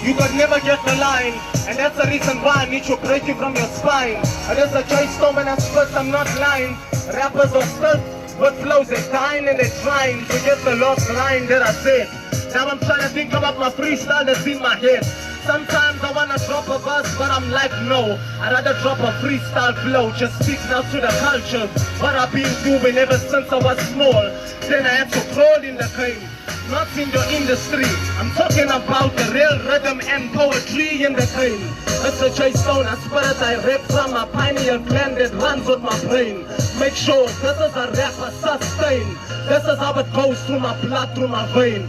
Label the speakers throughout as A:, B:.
A: you could never get the line. And that's the reason why I need to break you from your spine. And there's a choice storm and at first I'm not lying. Rappers are stuck, but flows are dying and they're trying to get the lost line that I said. Now I'm trying to think about my freestyle that's in my head. Sometimes I wanna drop a verse, but I'm like, no. I'd rather drop a freestyle flow, just speaks out to the culture. What I've been doing ever since I was small. Then I had to crawl in the cave, not in your industry. I'm talking about the real rhythm and poetry in the game. It's a chase stone, a spirit I rap from a pineal gland that runs with my brain. Make sure this is a rapper sustain. This is how it goes through my blood, through my vein.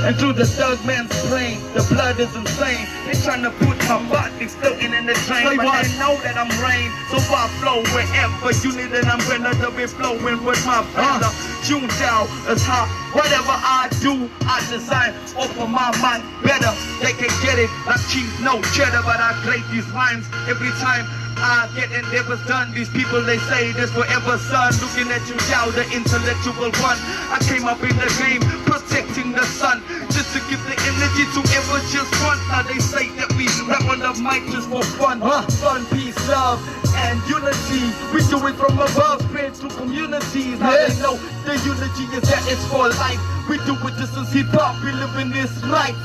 B: And through the thug man's brain, the blood is insane. They trying to put my body floating in the drain, but they know that I'm rain. So I flow wherever you need an umbrella to be flowing with my fella. Tuned down is hot. Whatever I do, I design open my mind better. They can get it like cheese, no cheddar, but I create these rhymes every time I get endeavors done. These people, they say this forever, son. Looking at you now, the intellectual one. I came up in the game, protecting the sun, just to give the energy to ever just run. Now they say that we rap on the mic just for fun. Fun, peace, love, and unity. We do it from above, spread to communities. Now they know the unity is that it's for life. We do it just as hip-hop, we live in this life.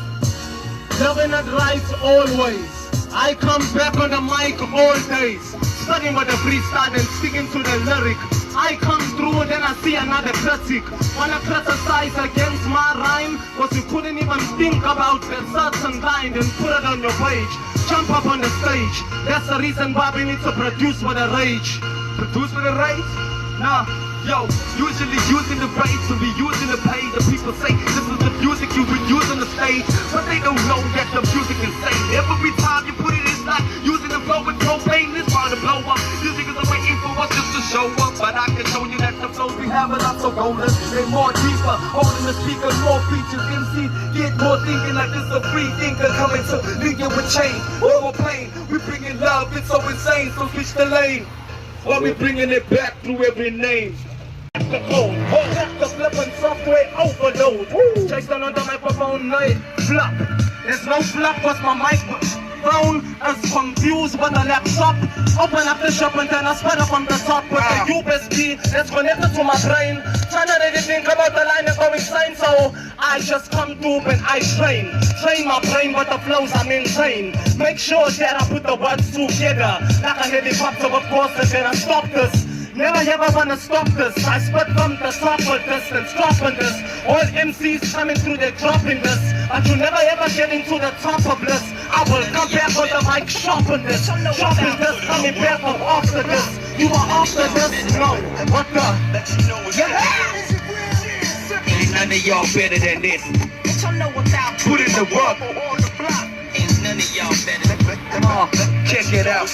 A: Loving and rights always. I come back on the mic all days, studying with the freestyle and sticking to the lyric. I come through, then I see another critic wanna criticize against my rhyme, cause you couldn't even think about the certain line and put it on your page. Jump up on the stage, that's the reason why we need to produce with a rage.
B: Produce with a rage? Nah, yo, usually using the rage to be using the pay. The people say this is the music you would use on the stage, but they don't know that the music is insane. Every time you put it, it's like using the flow with propane. It's hard to blow up. These niggas are waiting for us just to show up, but I can show you that the flows we have are not so golden. They're more deeper, holding the speaker, more features. MCs get more thinking like this a free thinker coming to leave you with change. Or more pain, we bringing love, it's so insane, so switch the lane. While we bringing it back through every name.
A: The code, the flipping software overload. Chase down on the microphone, night flop. There's no flop cause my microphone is confused with the laptop. Open up the shop and then I spread up on the top with the USB that's connected to my brain. Trying to really think about the line and go insane, so I just come through and I train my brain with the flows I maintain. Make sure that I put the words together like a helicopter, of course, and then I stop this. Never ever wanna stop this. I spit from the top of this and dropping this. All MCs coming through, they're dropping this. But you never ever get into the top of this. I will come back on the mic shopping this. Shopping this, coming back from after this. You are after this? No. What the?
B: Ain't none of y'all better than this. Put in the work. Ain't none of y'all better. Check it out.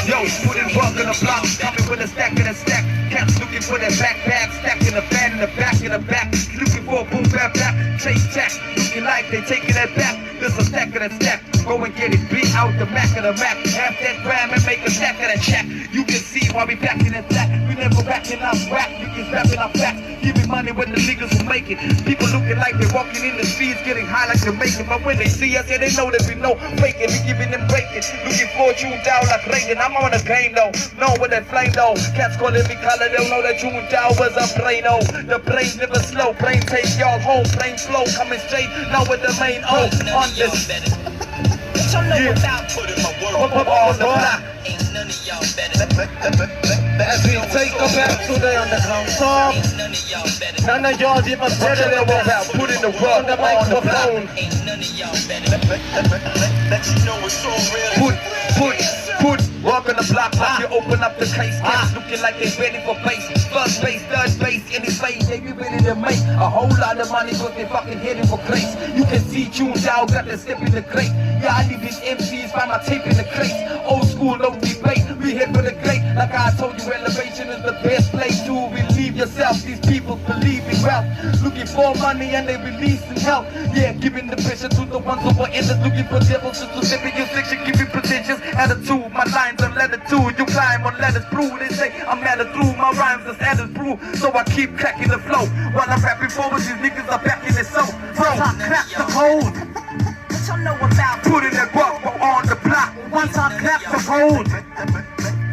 B: Yo, put in work on the block, coming with a stack and a stack. Cats looking for their backpack, stacking the fan in the back of the back. Looking for a boom bap bap, chase tack. Looking like they taking that back. There's a stack of that stack. Go and get it, beat out the Mac of the Mac. Half that gram and make a stack of that check. You can see why we backing that black. We never backing our rap, we just rapping our facts. Giving money when the niggas will make it. People looking like they're walking in the streets, getting high like they're making. But when they see us, yeah, they know that we know faking. We giving them breaking. Looking for you down like Reagan. I'm on the game though, know with that flame though. Cats calling me color, they'll know that you down was a brain oh. The brain's never slow, brain take y'all home. Brain flow coming straight, now with the main O on this.
C: About putting my work
B: on the block.
C: Ain't none of y'all better.
A: As we take a back today on the top.
C: Ain't none of y'all better.
A: None of y'all even better than without putting the work on the microphone.
C: Ain't none of y'all better. Let you know it's so real.
B: Put walk on the block like you open up the case. Cats looking like they ready for base. First base, third base, any phase, they be ready to make a whole lot of money cause they fucking heading for crates. You can see tuned out, got the step in the crate. Yeah, I leave these MCs by my tape in the crates. Old school, no debate, we here for the great. Like I told you, elevation is the best place to relieve yourself. These people believe in wealth, looking for money and they releasing help. Yeah, giving the pressure to the ones who are endless, looking for devils just to step in your section, giving pretentious attitude. My lines are latitude, you climb on letters blue. They say I'm added through, my rhymes are added through. So I keep cracking the flow while I'm rapping forward. These niggas are back in the soul, bro.
A: crack the code,
B: What y'all know about
A: putting that work on the block. Once I crack the code,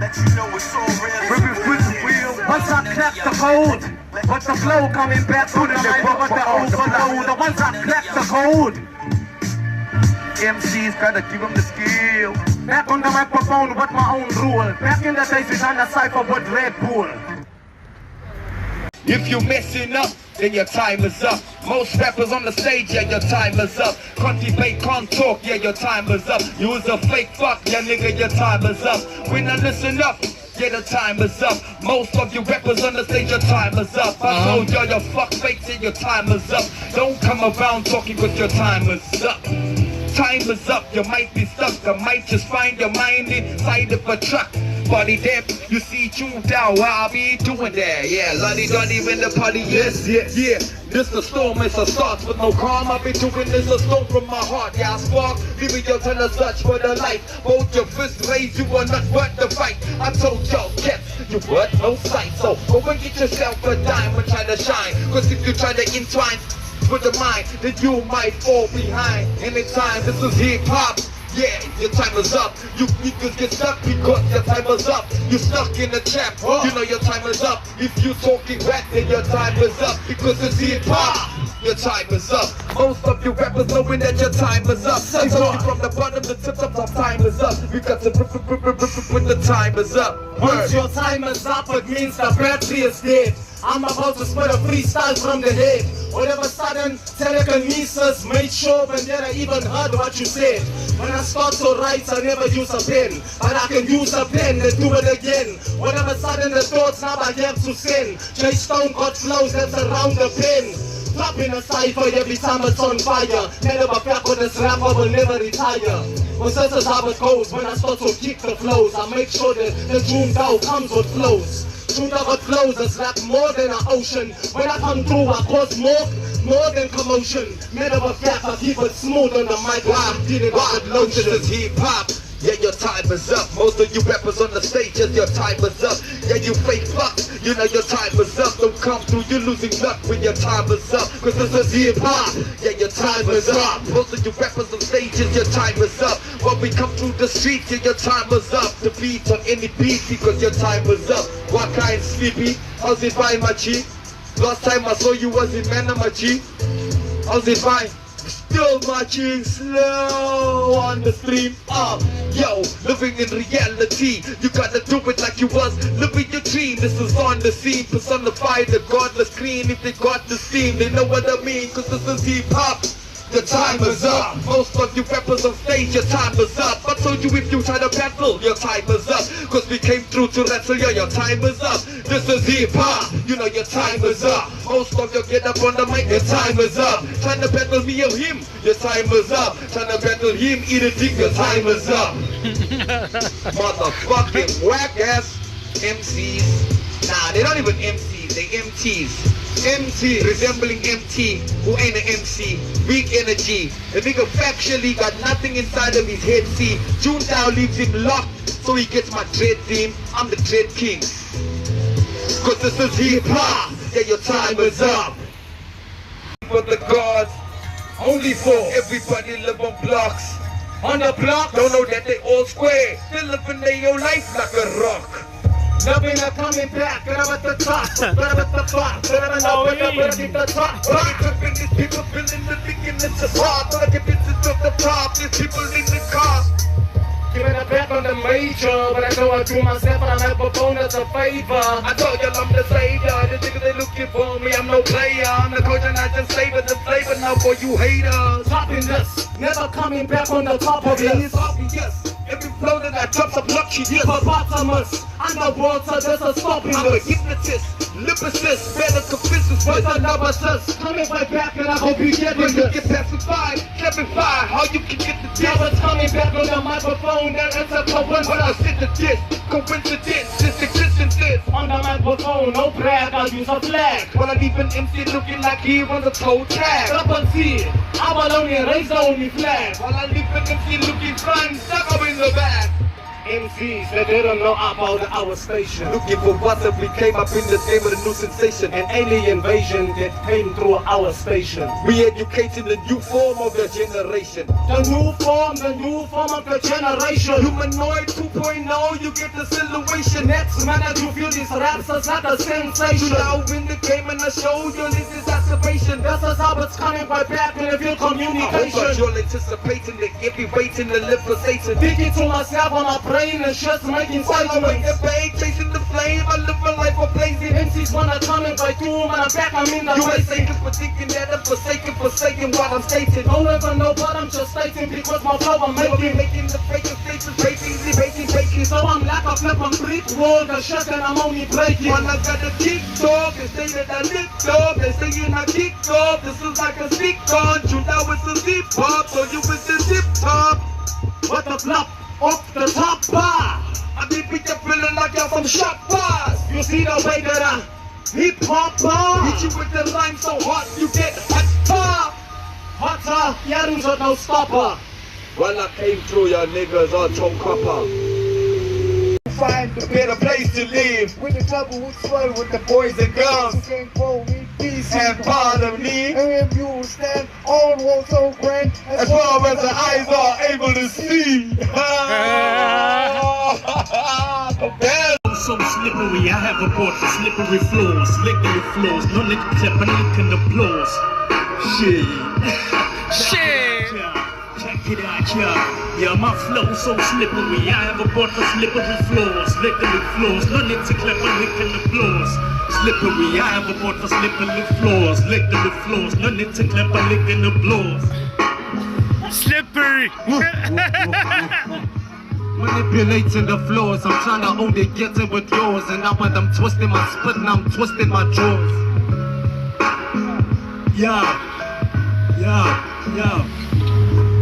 C: Let you know it's all real.
A: once I crack the code, but the flow coming back to the mic, but the overload. Once I crack the code,
B: MCs gotta give them the skill.
A: back on the microphone with my own rule. Back in the days we done a cipher with Red Bull.
B: If you messing up, then your time is up. Most rappers on the stage, yeah, your time is up. Can't debate, can't talk, yeah, your time is up. Use a fake fuck, yeah, nigga, your time is up. When I listen up, yeah, the time is up. Most of you rappers on the stage, your time is up. I told y'all, your fuck fakes, yeah, your time is up. Don't come around talking cause your time is up. Time is up, you might be stuck. I might just find your mind inside of a truck. Body damn, you see tuned out, what I be doing there. Yeah, Luddy-duddy when the party, yes, yes, yeah. This a storm, it's a start with no calm. I be doing this a storm from my heart. Yeah, I spark, leaving your turn to search for the light. Hold your fist raised, you are not worth the fight. I told y'all, cats, you worth no sight. So go and get yourself a dime and try to shine. Cause if you try to entwine with the mind, then you might fall behind. Anytime, this is hip-hop. Yeah, your time is up. You niggas get stuck because your time is up. You stuck in a trap, you know your time is up. If you talking rap, then your time is up. Because it's hip-hop, your time is up. Most of you rappers knowing that your time is up. It's only from the bottom to the top, time is up. We got to when the time is up.
A: Once your time is up, it means the battery is dead. I'm about to spit a freestyle from the head. All of a sudden, telekinesis made sure and then I even heard what you said. When I start to write, I never use a pen, but I can use a pen and do it again. All of a sudden, the thoughts now I have to send. J Stone got flows that's around the pen. Drop in a cipher every time it's on fire. Never back on this rapper will never retire. Well, this is how it goes. When I start to kick the flows, I make sure that the tune down comes with flows. Tune down with flows is like more than an ocean. When I come through, I cause more than commotion. Matter of fact, I keep it smooth on the mic. I'm dealing with lotion.
B: This is hip-hop. Yeah, your time is up. Most of you rappers on the stage, yes, your time is up. Yeah, you fake fucks, you know your time is up. Don't come through, you're losing luck when your time is up. Cause this is hip-hop. Yeah, your time is up. Most of you rappers on stage, yes, your time is up. When we come through the streets, yeah, your time is up. The beat on any beat because your time is up. What kind sleepy? How's it fine, my G? Last time I saw you was in Manna, my G. How's it fine? Still marching slow on the stream. Yo, living in reality. You gotta do it like you was living your dream. This is on the scene, personify the godless green. If they got the steam, they know what I mean. Cause this is hip-hop. Your time is up. Most of you rappers on stage, your time is up. I told you if you try to battle, your time is up. Cause we came through to wrestle, yeah, your time is up. This is hip-hop, you know your time is up. Most of you get up on the mic, your time is up. Trying to battle me or him, your time is up. Trying to battle him, eat a dick, your time is up. Motherfucking whack-ass MCs. Nah, they don't even MCs, they MTs. MT, resembling MT, who ain't an MC, weak energy. The nigga factually got nothing inside of his head, see. Juntao leaves him locked, so he gets my dread theme. I'm the dread king. Cause this is hip-hop, yeah, your time is up. For the gods, only for everybody live on blocks. On the block, don't know that they all square. They living their life like a rock.
A: Loving are coming back, but I'm at the top, but I'm at the top, but I'm at the top.
B: These people feeling the thinking it's a part, but I get bitches off the top, these people in the car.
A: Giving it back on the major, but I know I do myself and I have a phone as a favor.
B: I told y'all I'm the savior, the niggas they looking for me, I'm no player. I'm the coach and I just savor the flavor now for you haters.
A: Topping this, never coming back on the top of
B: It
A: this.
B: is obvious, every flow that I drop some lucky.
A: Hippopotamus, underwater, there's a stopping
B: I'm a
A: this.
B: hypnotist, lyricist, better convince us
A: With
B: with
A: the
B: a
A: number says, coming right back and I hope you get
B: when
A: with
B: you
A: this.
B: get pacified, clarify how you can get the
A: Now
B: diss.
A: it's coming back on the microphone, there is a
B: When I
A: coincidence.
B: sit the diss, coincidence, this existence is.
A: On the microphone, no brag, I'll use a flag.
B: When I leave an MC looking like he runs a toe tag.
A: Double C, I will only raise the only flag.
B: While I leave an MC looking fun, stuck up in the back.
A: MCs that didn't know about our station.
B: Looking for what if we came up in this game with a new sensation.
A: An alien invasion that came through our station.
B: We educating the new form of the generation.
A: The new form of the generation.
B: Humanoid 2.0, you get the silhouette.
A: Next minute you feel these raps as not a sensation.
B: You now win the game and I show you this is aspiration.
A: This is how it's coming right back in the field communication.
B: You're anticipating the every waiting to live for Satan.
A: Thinking to myself on my brain and just making
B: Following the pain, chasing the flame. I live my life for blazing.
A: MCs wanna come and by doom and I'm back, I'm in the
B: You ain't
A: racing.
B: saying for thinking that I'm forsaking what I'm stating.
A: Don't ever know what I'm just stating because my flow I'm making.
B: Making the faking stations, breaking.
A: So I'm like a flip on brick wall, the shit and I'm only breaking.
B: When I got a kick dog, they say that I lick dog. They say you're not kick dog. This is like a stick on. You know it's a zip pop, so you with the zip top.
A: What the flop off the top bar.
B: I be picture feeling like you're from shop bars.
A: You see the way that I hip hop bar.
B: Hit you with the line so hot you get hot.
A: Hotter, yeah, there's no stopper.
B: Well, I came through your niggas on Tom Copper. Find a better place to live.
D: With the trouble who swell with the
B: Boys and girls
D: who can't grow me peace.
B: have part of me.
D: And if you will stand on wall so grand
B: As far as the eyes are able to see.
E: So slippery, I have a board for slippery floors, slippery floors, no lick clap and lick in the applause. Shit. Check it out, yeah, my flow so slippery. I have a board for slippery floors, slippery floors, no lick to clap and lick in the applause. Slippery, I have a board for slippery floors, slippery floors, no lick to clap and lick in the applause.
F: Slippery.
A: Manipulating the floors, I'm trying to only get it with yours. And now when I'm twisting my split and I'm twisting my jaws.
E: Yeah.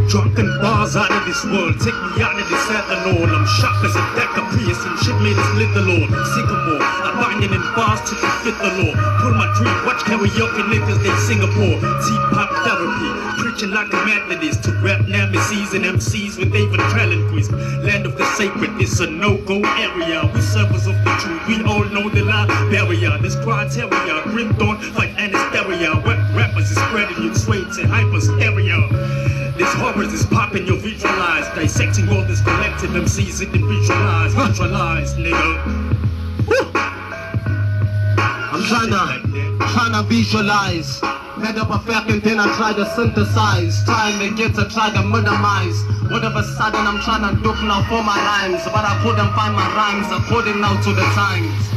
E: Drunken bars out of this world, take me out of this ethanol. I'm sharp as a deck of Prius and shit made us lit the Lord. Sycamore, I'm binding in bars to fit the law. Pull my dream, watch karaoke niggas in Singapore. T-pop therapy, preaching like a Methodist to rap nemesis and MCs with David Trellenquist. Land of the sacred, it's a no-go area. We servers of the truth, we all know the barrier. This criteria, grim dawn, fight and hysteria. What rappers is spreading you sway to hypersteria. This horrors is popping, you visualize. Dissecting all this collective MCs individualized, neutralized, nigga. Woo!
A: I'm trying to visualize. Made up a fucking thing, I try to synthesize. Trying to get to try to minimize. Whatever sudden I'm trying to look now for my rhymes. But I couldn't find my rhymes according now to the times.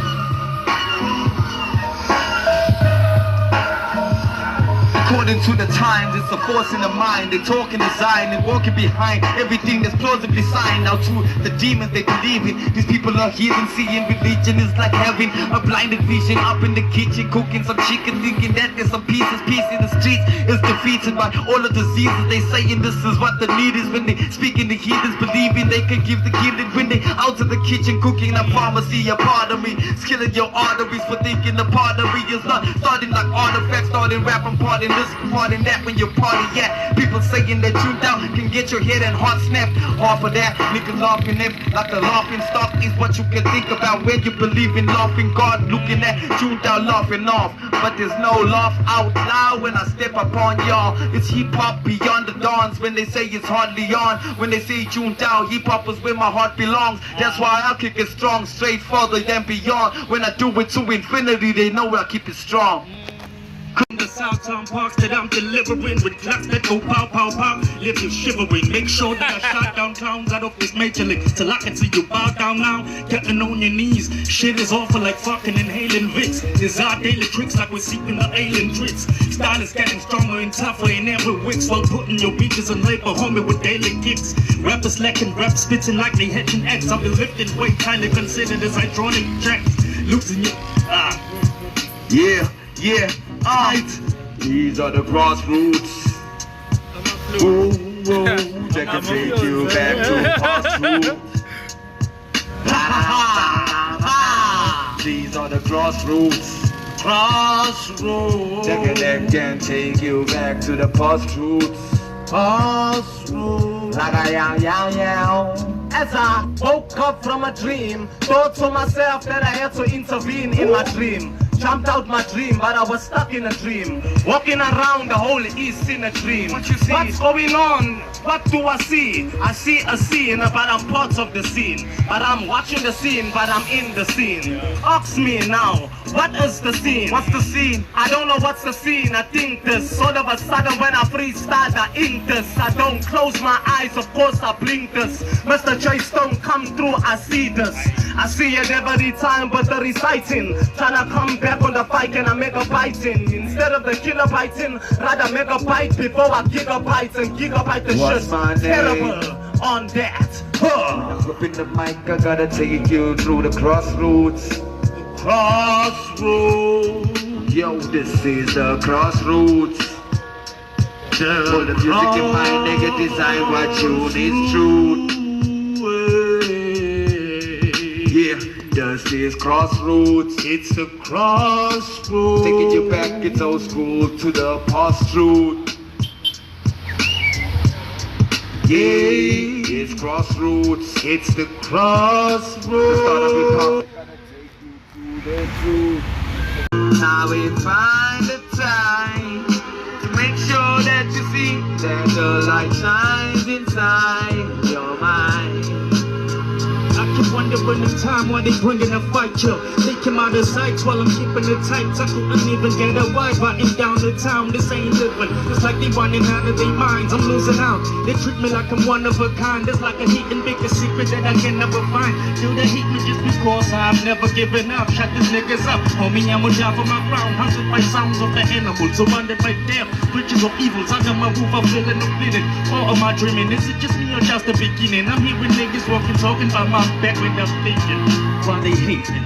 B: According to the times, it's a force in the mind. They talk and design and walking behind everything that's plausibly signed. Now to the demons they believe in. These people are heathen, seeing religion is like having a blinded vision. Up in the kitchen, cooking some chicken, thinking that there's some peace in the streets is defeated by all the diseases. They saying this is what the need is when they speak in the heathens, believing they can give the healing when they out of the kitchen, cooking a pharmacy, a part of me, skilling your arteries for thinking the pottery is not starting like artifacts, starting rapping, parting this, parting that when you party at. People saying that you down can get your head and heart snapped. Half of that, niggas laughing if like a laughing stock is what you can think about when you believe in laughing God, looking at tuned out laughing off. But there's no laugh out loud when I step upon y'all. It's hip hop beyond the dawns when they say it's hardly on. When they say tuned out, hip hop is where my heart belongs. That's why I kick it strong, straight further than beyond. When I do it to infinity, they know I keep it strong.
E: The Southtown parks that I'm delivering with clocks that go pow pow pow. Leave you shivering, make sure that I shot down clowns out of this major league. Till I can see you bow down now, getting on your knees. Shit is awful like fucking inhaling Vicks. These are daily tricks like we're seeking the alien tricks. Style is getting stronger and tougher in every week. While putting your beaches on labor, homie with daily kicks. Rappers lacking rap, spitting like they hitching X. I've been lifting weight, kinda considered as hydraulic jacks. Losing it,
B: Yeah, alright. These are the grassroots. Ooh, they can take you back to grassroots. These are the grassroots. They can take you back to the past roots. Like a yow yow yow.
A: As I woke up from a dream, thought to myself that I had to intervene in my dream. Jumped out my dream, but I was stuck in a dream. Walking around the whole east in a dream. What you see? What's going on? What do I see? I see a scene, but I'm part of the scene. But I'm watching the scene, but I'm in the scene. Ask me now, what is the scene? What's the scene? I don't know what's the scene. I think this. Sort of a sudden when I freestyle, I ink this. I don't close my eyes, of course I blink this. Mr. J Stone come through, I see this. I see it every time, but the reciting. Tryna come back on the fight and I make a biting. Instead of the kilobyting, rather make a bite before I gigabyte and gigabyte the shit. Terrible on that.
B: Up in the mic, I gotta take you through the crossroads.
E: Crossroads.
B: Yo, this is the crossroads. For the music in mind, they get design what tune is true. Yeah, this is crossroads.
E: It's the crossroads.
B: Taking you back, it's old school to the past route. Yeah, it's crossroads.
E: It's the crossroads.
B: The start of hip hop. Gotta take you to the truth. Now we find the time to make sure that you see that the light shines inside your mind.
E: I keep wondering in time why they bringing a fight, yo. They came out of sight while I'm keeping it tight. I couldn't even get a wife riding down the town. This ain't living. It's like they running out of their minds. I'm losing out. They treat me like I'm one of a kind. There's like a hidden bigger secret that I can never find. Do they hate me just because I've never given up? Shut these niggas up. Homie, I'm a job for my crown. Hunted by sounds of the animals. Surrounded by death. Creatures of evils. Under my roof, I'm feeling no bleeding. Or am I dreaming? Is it just me or just the beginning? I'm hearing niggas walking, talking about my back when I'm thinking. Why they hating?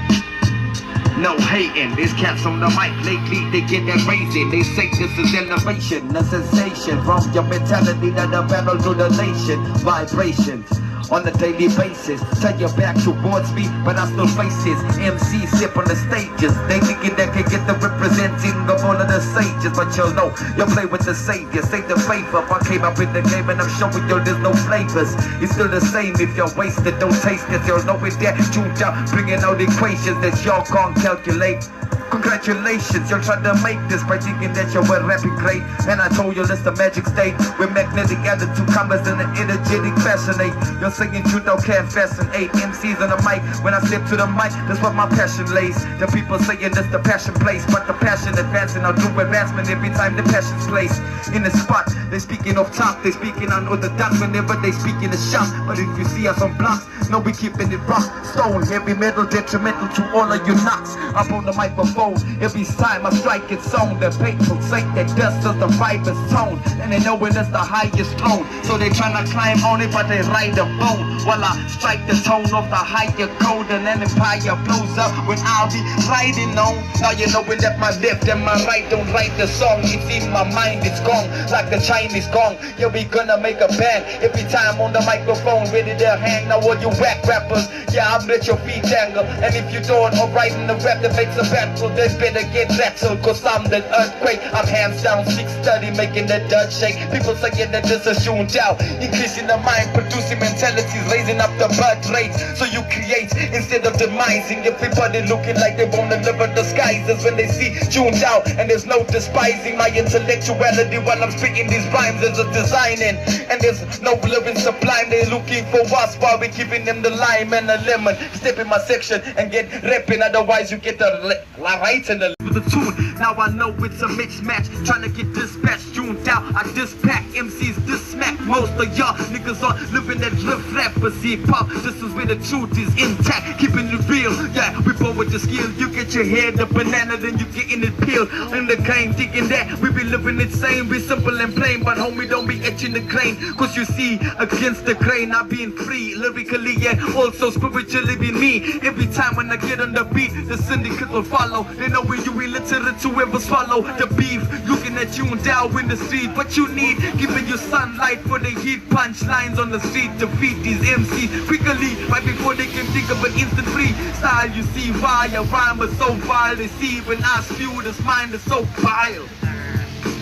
B: No hating, there's cats on the mic lately, they get that raising. They say this is elevation, a sensation. From your mentality to the battle to the nation. Vibrations on a daily basis. Turn your back towards me, but I still faces. MCs sip on the stages. They thinking they can get the representing of all of the sages. But you'll know, you'll play with the savior. Save the faith up. I came up in the game and I'm showing you there's no flavors. It's still the same if you're wasted, don't taste it. You'll know it there. Tuned out, bringing out equations that y'all can't calculate. Congratulations, you're trying to make this by thinking that you're well rapping great. And I told you that's the magic state. We're magnetic attitude comers in an energetic fascinate. You're saying you don't can't fascinate. MCs on the mic, when I step to the mic, that's what my passion lays. The people saying that's the passion place, but the passion advancing, I'll do advancement every time the passion's placed. In the spot, they speaking off top, they speaking on the dots whenever they speak in the shop. But if you see us on blocks, no, we keeping it rock, stone, heavy metal, detrimental to all of you knocks. Up on the microphone, every time I strike its zone, the people say that dust is the ripest tone, and they know it is the highest tone. So they tryna climb on it, but they ride a bone. While I strike the tone of the higher code, and an empire blows up when I'll be riding on. Now you know when that my left and my right don't write the song. It's in my mind, it's gone like the Chinese gong. Yeah, we gonna make a bang every time on the microphone, ready to hang. Now all you whack rappers, yeah, I'll let your feet dangle. And if you don't, I'm writing the rap that makes a battle, then better get rattled, cause I'm the earthquake. I'm hands down 630, making the dirt shake. People saying that this is tuned out, increasing the mind, producing mentalities, raising up the birth rates. So you create instead of demising. Everybody looking like they wanna live in disguises when they see tuned out, and there's no despising my intellectuality while I'm speaking these rhymes as a designing. And there's no living sublime, they're looking for us while we're giving them the lime and the lemon. Step in my section and get repping, otherwise you get the right and the tune. Now I know it's a mixed match, trying to get dispatched, tuned out. I dispack MCs, dismack most of y'all niggas are living that drift rappers hip hop. This is where the truth is intact, keeping it real. Yeah, we born with the skill. You get your head the banana, then you getting it peeled. In the game, thinking that we be living it same. We simple and plain, but homie don't be etching the grain. Cause you see, against the grain, I being free lyrically and also spiritually be me. Every time when I get on the beat, the syndicate will follow. They know when you illiterate to ever swallow the beef. Looking at you down in the street, what you need, giving you sunlight for the heat. Punchlines on the street to feed these MCs quickly, right before they can think of an instant free style. You see why a rhyme is so vile. They see when I spew, this mind is so vile.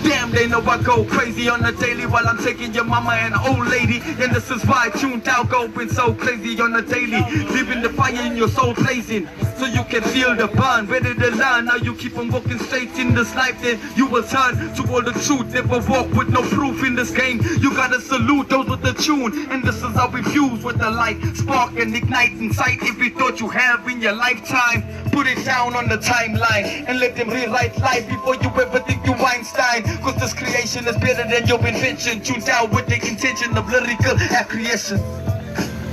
B: Damn, they know I go crazy on the daily while I'm taking your mama and old lady. And this is why I tuned out, going so crazy on the daily. Leaving the fire in your soul blazing, so you can feel the burn. Ready to learn, now you keep on walking straight in this life, then you will turn to all the truth. Never walk with no proof in this game. You gotta salute those with the tune. And this is how we fuse with the light. Spark and ignite inside every thought you have in your lifetime. Put it down on the timeline and let them rewrite life before you ever think you Einstein. Cause this creation is better than your invention. Tuned out with the intention of lyrical accretion.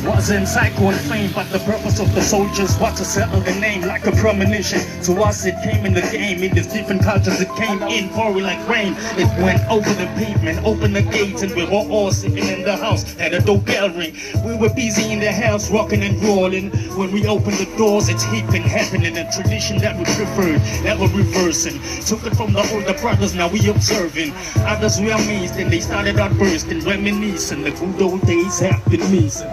E: Wasn't psycho and fame, but the purpose of the soldiers was to settle the name like a premonition. To us it came in the game, in these different cultures it came in pouring like rain. It went over the pavement, opened the gates, and we were all sitting in the house at a dope bell ring. We were busy in the house, rocking and rolling. When we opened the doors, it's heaping, happening. A tradition that we preferred, that we're reversing. Took it from the older brothers, now we observing. Others were amazed and they started out bursting, reminiscing. The good old days have been missing.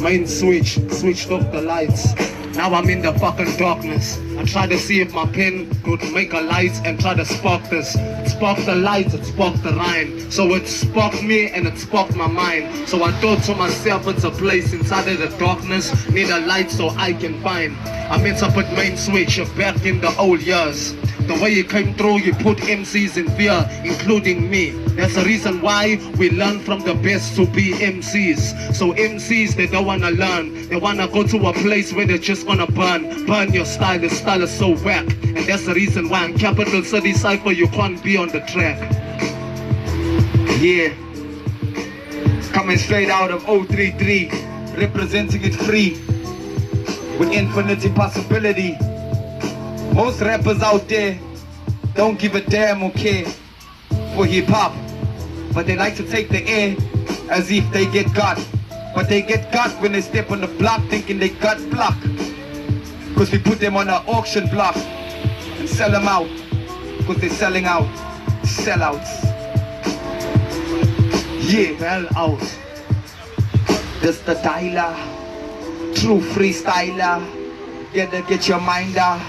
A: Main switched off the lights. Now I'm in the fucking darkness. I try to see if my pen could make a light and try to spark this. It sparked the light, it sparked the rhyme. So it sparked me and it sparked my mind. So I thought to myself, it's a place inside of the darkness. Need a light so I can find. I meant to put main switch back in the old years. The way you came through, you put MCs in fear, including me. That's the reason why we learn from the best to be MCs. So MCs, they don't wanna learn. They wanna go to a place where they're just gonna burn your style. The style is so whack. And that's the reason why in Capital City Cypher, you can't be on the track.
B: Yeah, coming straight out of 033, representing it free, with infinity possibility. Most rappers out there don't give a damn or care for hip-hop, but they like to take the air as if they get got. But they get got when they step on the block thinking they got block. Cause we put them on an auction block and sell them out, cause they're selling out, sellouts. Yeah,
A: Fell out.
B: this the dialer, true freestyler. Get your mind out.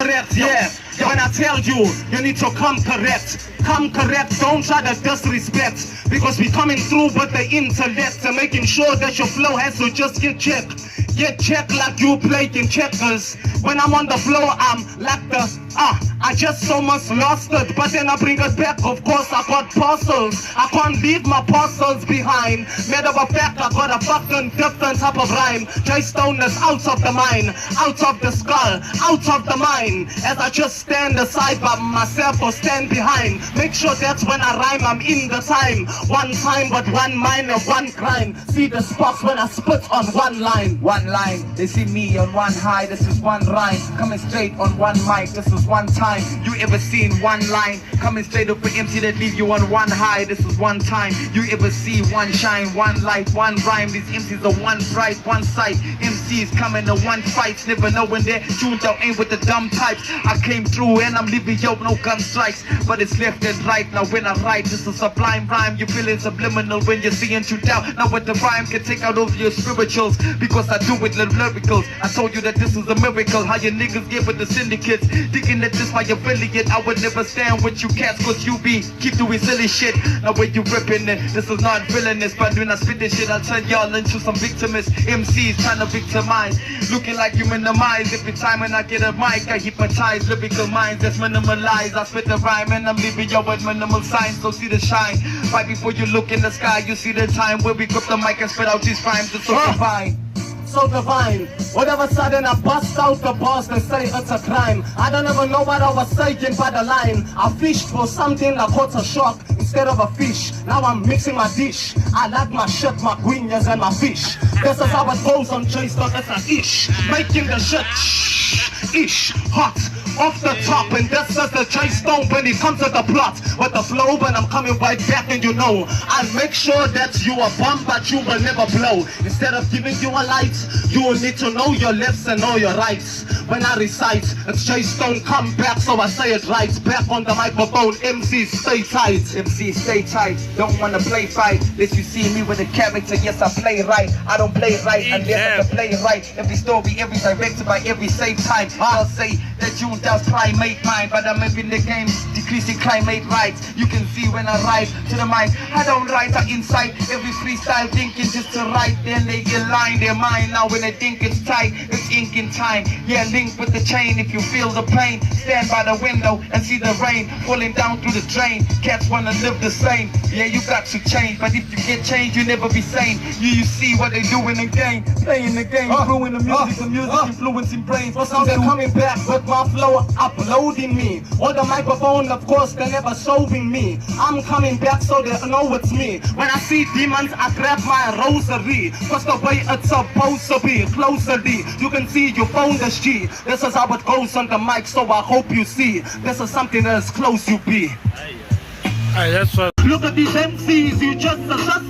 A: Correct, yeah. When I tell you, you need to come correct. Come correct, don't try to disrespect. Because we coming through with the intellect and making sure that your flow has to just get checked. Get checked like you playing checkers. When I'm on the floor, I'm like the, I just so much lost it. But then I bring it back, of course I got parcels. I can't leave my parcels behind. Matter of fact, I got a fucking different type of rhyme. J Stone is out of the mind, out of the skull, out of the mind. As I just stand aside by myself or stand behind. Make sure that's when I rhyme, I'm in the time. One time, but one mind and one crime. See the sparks when I spit on one line.
B: One line, they see me on one high, this is one rhyme. Coming straight on one mic, this is one time. You ever seen one line? Coming straight up for MC that leave you on one high, this is one time. You ever see one shine, one light, one rhyme? These MCs are one bright, one sight. MCs coming to one fight, never know when they're tuned out, ain't with the dumb types. I came through and I'm leaving yo, no gun strikes. But it's left and right, now when I write, this is a sublime rhyme. You feeling subliminal when you're seeing you down. Now what the rhyme can take out over your spirituals, because I do it lyricals. I told you that this was a miracle. How your niggas get with the syndicates, thinking that this my affiliate. I would never stand with you cats, cause you keep doing silly shit. Now when you ripping it, this is not villainous. But when I spit this shit, I'll turn y'all into some victimist MCs trying to victimize, looking like you minimize. Every time when I get a mic, I hypnotize lyrical minds that's minimalized. I spit the rhyme and I'm leaving y'all with minimal signs. So see the shine, right before you look in the sky, you see the time where we grip the mic and spit out these rhymes. It's so divine.
A: So divine. All of a sudden I bust out the bars, they say it's a crime. I don't even know what I was saying by the line. I fished for something that caught a shark instead of a fish. Now I'm mixing my dish. I like my shit, my guineas and my fish. This is how it goes on J-Stock, it's a ish. Making the shit ish hot off the top, and this is the J Stone when it comes to the plot. With the flow, when I'm coming right back, and you know I make sure that you are bummed, but you will never blow. Instead of giving you a light, you will need to know your lefts and know your rights. When I recite, it's J Stone, come back, so I say it right. Back on the microphone, MC stay tight.
B: MC stay tight, don't wanna play fight. Let you see me with a character, yes I play right. I don't play right unless I can play right. Every story, every directed by every same time. I'll say that you does climate mind, but I'm in the game, decreasing climate rights. You can see when I rise to the mic, I don't write, I incite every freestyle thinking just to write. Then they align their mind. Now when they think it's tight, it's ink in time. Yeah, link with the chain. If you feel the pain, stand by the window and see the rain falling down through the drain. Cats wanna live the same. Yeah, you got to change, but if you get changed, you never be sane. You see what they do in the game, playing the game, brewing the music, influencing brains.
A: So they're coming back with my flow, uploading me. On the microphone, of course, they're never showing me. I'm coming back so they know it's me. When I see demons, I grab my rosary. Cause the way it's supposed to be, closely. You can see you found the G. This is how it goes on the mic, so I hope you see. This is something that's close you be.
E: Hey, that's what.
A: Look at these MCs, you just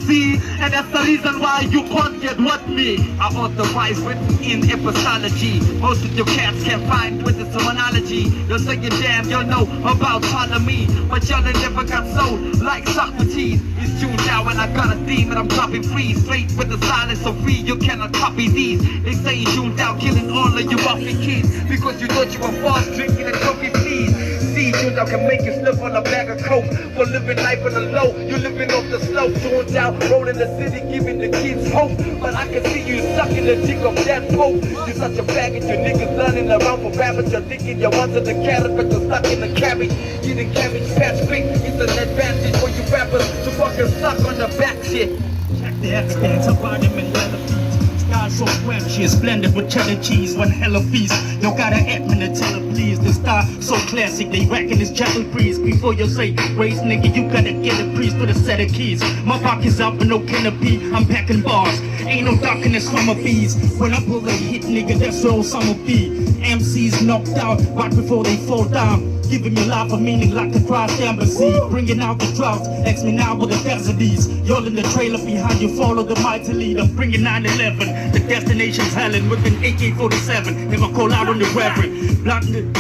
A: see, and that's the reason why you can't get what me.
B: I authorize written in epistology. Most of your cats can't find with the terminology. You're saying damn, you know about Ptolemy, but y'all ain't never got sold like Socrates. It's June now and I got a theme and I'm dropping free, straight with the silence so free. You cannot copy these. They say June down, killing all of you Buffy kids because you thought you were fast drinking and coffee, please. See, June down can make you slip on a bag of coke for living life on the low. You living off the slope, June down, rolling the city, giving the kids hope. But I can see you sucking the dick of that pope. You're such a faggot, you niggas running around for rabbits. You're thinking you're under the carrot, but you're stuck in the cabbage. Eating cabbage patch quick, it's an advantage for you rappers to fucking suck on the back shit.
E: Check the extent of bottom and leather feet. Sky so scrumptious, blended with cheddar cheese, one hell of feast. You gotta act me to tell her please. The star so classic, they racking this chapel breeze. Before you say race, nigga, you gotta get a priest with a set of keys. My pocket's out with no canopy, I'm packing bars. Ain't no darkness from my bees. When I pull a hit, nigga, that's all summer be. MCs knocked out right before they fall down. Giving your life a meaning like the Christ embassy. Bringing out the droughts, ask me now what the tragedies. Y'all in the trailer behind you, follow the mighty lead. I'm bringing 9/11, the destination's Helen with an AK-47. Never call out on the reverend, blinded,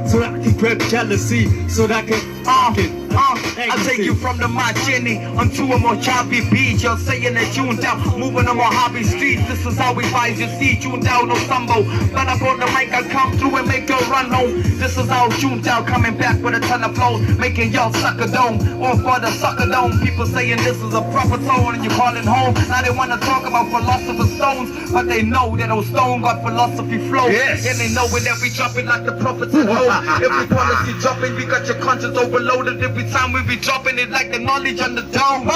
E: so I can grab jealousy, so that I can
B: I'll take you from the Martini onto a more choppy beach. You're saying that tuned down, moving on more hobby streets. This is how we find you see, tuned down, no stumble. But I brought the mic, I come through and make you run home. This is how tuned down, coming back with a ton of flows, making y'all sucker dome, or for the sucker dome. People saying this is a proper tone and you calling home. Now they wanna talk about philosopher's stones, but they know that those stone got philosophy flow.
A: Yes.
B: And they know that we dropping like the prophets at home. Every policy dropping, we got your conscience overloaded. Every time we be dropping it like the knowledge on the dome.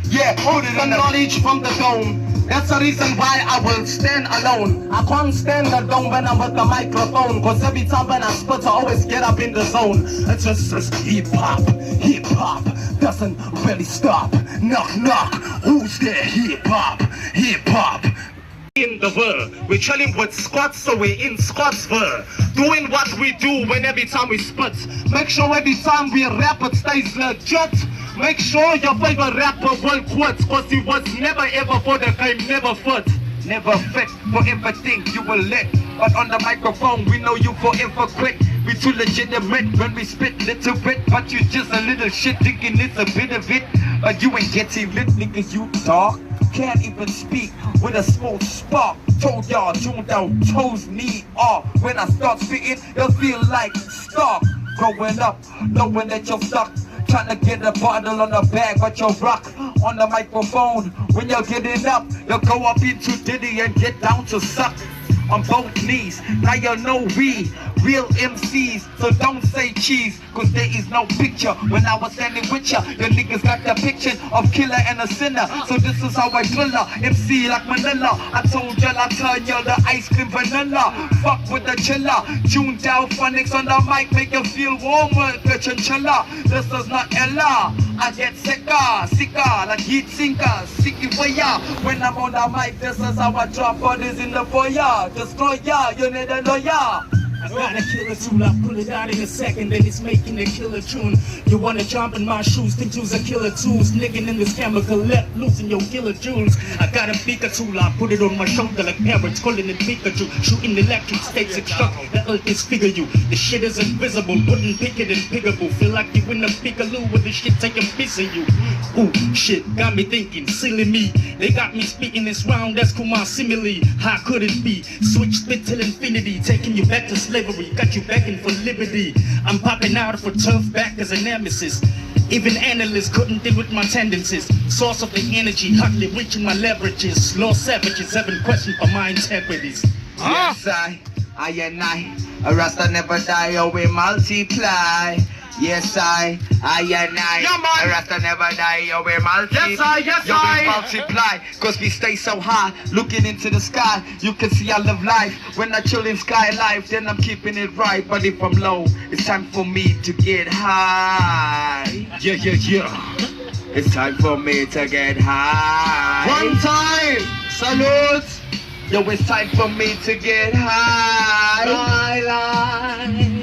A: Yeah, put the knowledge from the dome. That's the reason why I will stand alone. I can't stand alone when I'm with the microphone. Cause every time when I spit I always get up in the zone. It just says hip hop doesn't really stop. Knock knock, who's there? Hip hop in the world. We're chilling with Scots, so we're in Scottsville. Doing what we do when every time we spit. Make sure every time we rap it stays legit. Make sure your favorite rapper will quit. Cause he was never ever for the game, never fit.
B: Never fit for everything you will let. But on the microphone we know you forever quick. We too legitimate when we spit little bit. But you just a little shit thinking it's a bit of it. But you ain't getting lit, niggas, you talk. Can't even speak with a small spark. Told y'all, tuned down, toes knee off. When I start spitting, you'll feel like stock. Growing up, knowing that you're stuck. Trying to get a bottle on the bag, but you'll rock on the microphone. When you're getting up, you'll go up into Diddy and get down to suck on both knees. Now you know we real MCs, so don't say cheese, cause there is no picture. When I was standing with ya, your niggas got the picture of killer and a sinner. So this is how I thriller, MC like Manila. I told y'all I turn y'all the ice cream vanilla. Fuck with the chiller, tuned down phonics on the mic, make you feel warmer, the chinchilla. This is not Ella, I get sicker, like heat sinker, sticky fire. When I'm on the mic, this is how I drop bodies in the foyer. Destroy ya, you need a lawyer.
E: I got a killer tool, I pull it out in a second, then it's making a killer tune. You wanna jump in my shoes, think you's a killer tools. Nigga in this chemical left, losing your killer jewels. I got a bigger tool, I put it on my shoulder like parents calling it Pikachu. Shooting electric states extract, the earth disfigure you. The shit is invisible, wouldn't pick it and pickable. Feel like you in a pickaloo with the shit taking piss of you. Ooh, shit, got me thinking, silly me. They got me spitting this round, that's Kumar simile. How could it be? Switch spit till infinity, taking you back to sleep. slavery, got you begging for liberty. I'm popping out for tough back as a nemesis. Even analysts couldn't deal with my tendencies. Source of the energy, hardly reaching my leverages. Lost savages haven't questioned for my integrities.
B: Yes, I and I, a Rasta never die, or we multiply. Yes, I and I,
A: Yeah, man.
B: a Rasta never die, or we multiply.
A: Yes, I.
B: We multiply, cause we stay so high, looking into the sky. You can see I live life. When I chill in sky life, then I'm keeping it right. But if I'm low, it's time for me to get high.
E: Yeah, yeah, yeah.
B: It's time for me to get high.
A: One time, salute.
B: Yo, it's time for me to get high.
A: Skyline.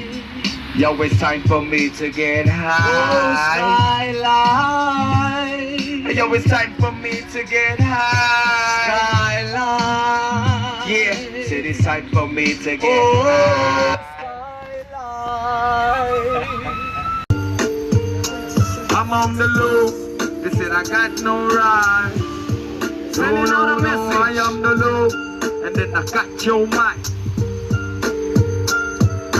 B: Yo, it's time for me to get high.
A: Skyline.
B: Yo, it's time for me to get high.
A: Skyline.
B: Yeah, said it's time for me to get high. I'm on the loop. They said I got no rhyme.
A: Sending out a message.
B: I am the loop. And then I got your mic.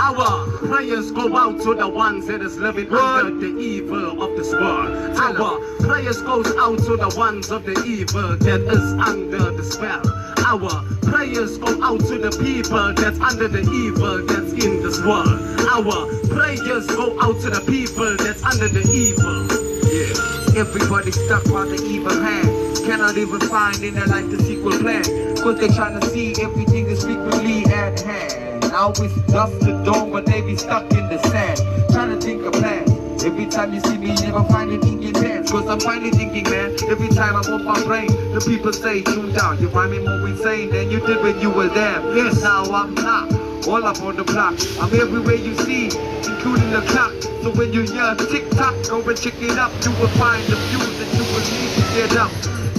A: Our prayers go out to the ones that is living under the evil of this world. Our prayers goes out to the ones of the evil that is under the spell. Our prayers go out to the people that's under the evil that's in this world. Our prayers go out to the people that's under the evil.
B: Yeah. Everybody stuck by the evil hand. Cannot even find in their life the sequel plan. Cause they trying to see everything is frequently at hand. Now it's dust the dawn, but they be stuck in the sand. Trying to think of plans. Every time you see me, you never find it in your pants. Cause I'm finally thinking, man. Every time I open my brain, the people say, tune down. You're rhyming more insane than you did when you were there. Yes, now I'm not. All up on the block. I'm everywhere you see, including the clock. So when you hear tick-tock, go and check it up. You will find the views that you will need to get up.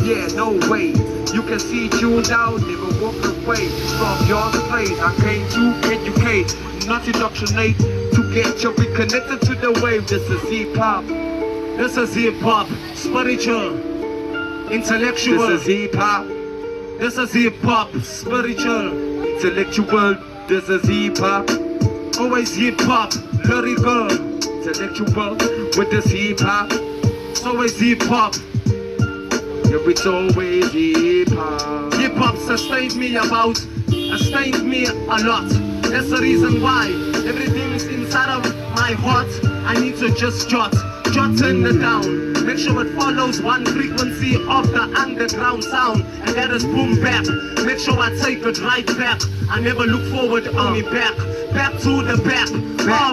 B: Yeah, no way. You can see tuned out, never walk away from your place. I came to educate, not indoctrinate. To get you reconnected to the wave. This is hip-hop.
A: This is hip-hop, spiritual, intellectual.
B: This is hip-hop.
A: This is hip-hop, spiritual,
B: Intellectual. This is hip-hop.
A: always hip-hop, lyrical.
B: Intellectual. With this hip-hop.
A: It's always hip-hop.
B: Yeah, it's always hip-hop.
A: Hip-hop sustained me a lot. That's the reason why everything's inside of my heart. I need to just jot it down. Make sure it follows one frequency of the underground sound, and that is boom bap. Make sure I take it right back. I never look forward, only back to the back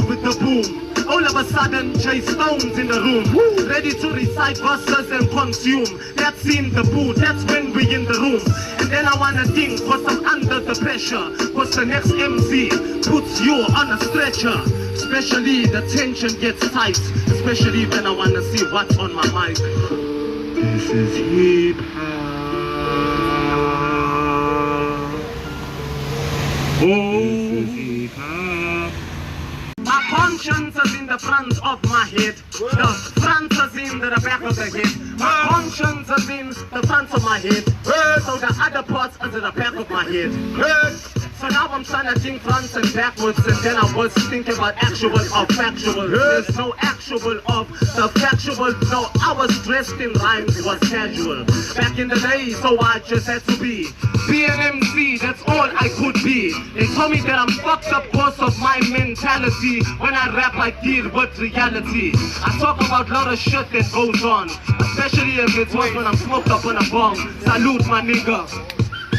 A: with the boom. All of a sudden, Jay Stone's in the room, ready to recite verses and consume. That's in the booth, that's when we in the room. And then I wanna think, cause I'm under the pressure. Cause the next MC puts you on a stretcher. Especially the tension gets tight. Especially when I wanna see what's on my mic.
B: This is hip-hop.
E: This is hip-hop.
A: My conscience is in the front of my head. The front is in the back of the head. My conscience is in the front of my head. So the other parts is in the back of my head. So now I'm trying to think front and backwards, and then I was thinking about actual or factual. There's no actual of the factual. No, I was dressed in rhymes, it was casual. Back in the day, so I just had to be an MC, that's all I could be. They told me that I'm fucked up cause of my mentality. When I rap, I deal with reality. I talk about a lot of shit that goes on, especially if it's when I'm smoked up on a bomb. Salute my nigga.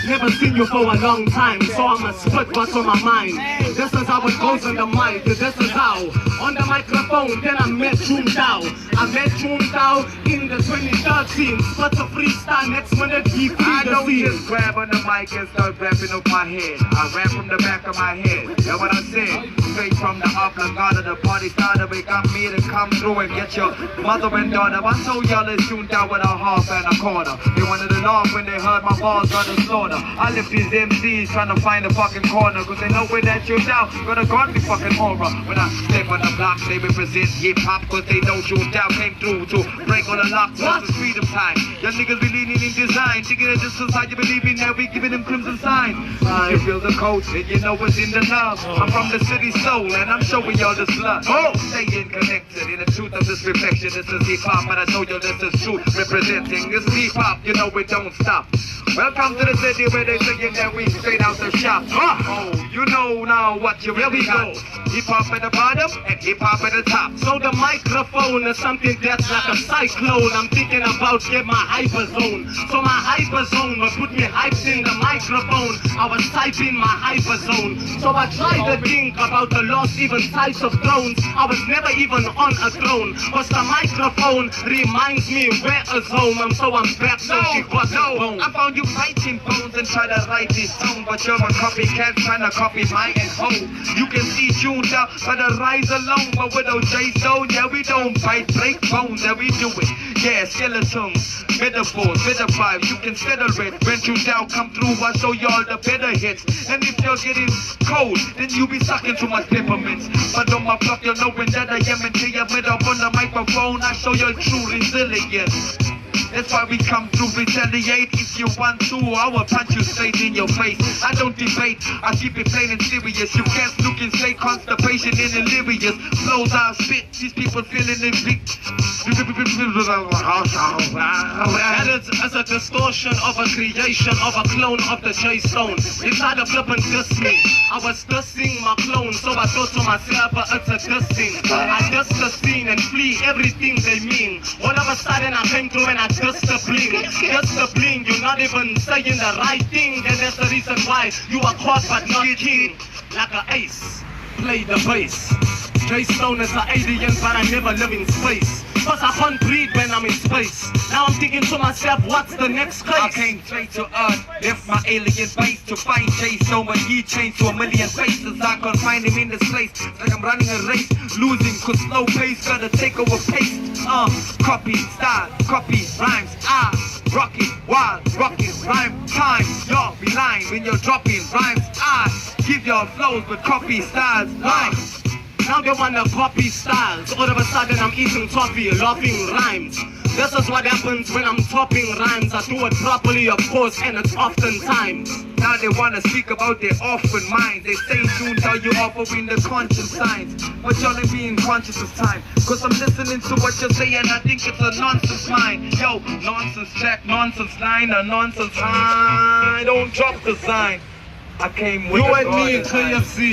A: Never seen you for a long time, so I'ma spit what's on my mind. This is how it goes on the mic, this is how. On the microphone, then I met June Dow. I met June Dow in the 2013. Split a freestyle, next minute he free
B: I
A: the
B: don't
A: scene.
B: just grab on the mic and start rapping up my head. I rap from the back of my head. That's what I said. Straight from the oblongata, the party starter. We got me to come through and get your mother and daughter. I told y'all it's tuned out with a half and a quarter. They wanted to laugh when they heard my bars got a slaughter. I lift these MCs trying to find a fucking corner, cause they know where that tuned out. Gonna guard me fucking aura. When I step on the block, they represent hip hop, cause they know tuned out came through to break all the locked, that's the freedom time. Young niggas be leaning in design, thinking that this is how you believe in that we giving them crimson sign. You feel the culture, you know what's in the love. I'm from the city soul and I'm showing y'all this love. Oh, staying connected in the truth of this reflection. This is hip hop and I know you this is truth. Representing this hip hop, you know it don't stop. Welcome to the city where they saying that we straight out the shop. Oh, you know now what you really got. Hip hop at the bottom and hip hop at the top.
A: So the microphone is something that's like a cyclone. I'm thinking about get my hyperzone. So my hyperzone will put me hyped in the microphone. I was typing my hyperzone. So I tried to think about the lost even types of thrones. I was never even on a throne. Cause the microphone reminds me where is home. So I'm back, so she wasn't home.
B: I found you writing bones and try to write this song, but you're a copycat trying to copy my and home. You can see tuned out by the rise alone, but with OJ Stone, yeah, we don't fight, break bones, yeah, we do it. Yeah, skeletons, metaphors, better vibes, you can settle it. When you down, come through, I show y'all the better hits. And if you're getting cold, then you be sucking too much peppermints. But on my block, you're knowing that I am until you're mid up on the microphone, I show your true resilience. That's why we come through, retaliate if you want to. I will punch you straight in your face. I don't debate, I keep it plain and serious. You can't look and say constipation in delirious. Flows I spit, these people feeling it big.
A: That is a distortion of a creation of a clone of the J Stone. They tried to flip and diss me. I was dissing my clone, so I thought to myself, it's a dissing. I diss the scene and flee everything they mean. All of a sudden I came through and I diss the bling. Diss the bling, you're not even saying the right thing. And that's the reason why you are caught but not king. Like an ace, play the bass. J Stone is an alien, but I never live in space. Cause I can't breathe when I'm in space. Now I'm thinking to myself, what's the next case?
B: I came straight to earth, left my alien base to find J Stone, when he changed to a million faces. I can't find him in this place. It's like I'm running a race, losing cause slow pace, gotta take over pace. Copy, style, copy, rhymes, rock it, wild, rock it, rhyme time. Y'all be lying when you're dropping rhymes. I give y'all flows with copy styles, lines.
A: Now they wanna copy styles. All of a sudden I'm eating toffee, laughing rhymes. This is what happens when I'm topping rhymes. I do it properly, of course, and it's oftentimes.
B: Now they wanna speak about their orphan minds. They stay tuned how you offering the conscious signs. But y'all ain't being conscious of time. Cause I'm listening to what you're saying, I think it's a nonsense line. Yo, nonsense track, nonsense line, a nonsense line. Don't drop the sign. I came with
A: You
B: a
A: and me in
B: garden line.
A: KFC.